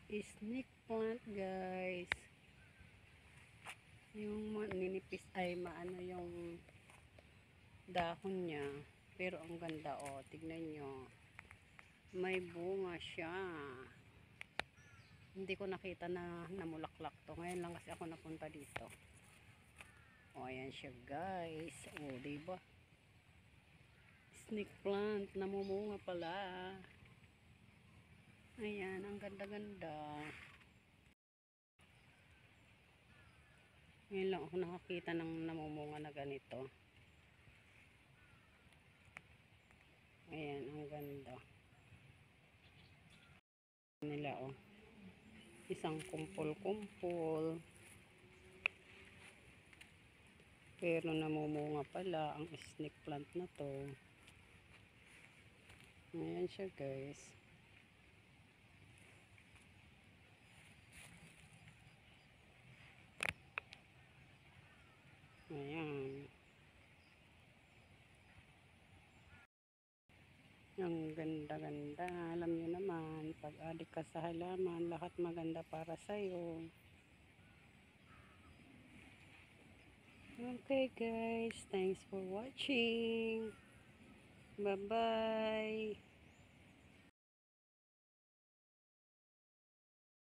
Snake plant, guys. Yung ninipis ay maano yung dahon niya. Pero ang ganda, oh. Tignan nyo. May bunga siya. Hindi ko nakita na namulaklak to. Ngayon lang kasi ako napunta dito. O, ayan siya, guys. O, diba? Snake plant. Namumunga pala. Ayan, ang ganda-ganda. Ngayon lang ako nakakita ng namumunga na ganito. Ayan, ang ganda. Nila, oh. Isang kumpol-kumpol. Pero namumunga pala ang snake plant na to. Ayan siya, guys. Ayan. Ang ganda-ganda. Alam niyo naman, pag adik ka sa halaman, lahat maganda para sa'yo. Okay, guys. Thanks for watching. Bye-bye.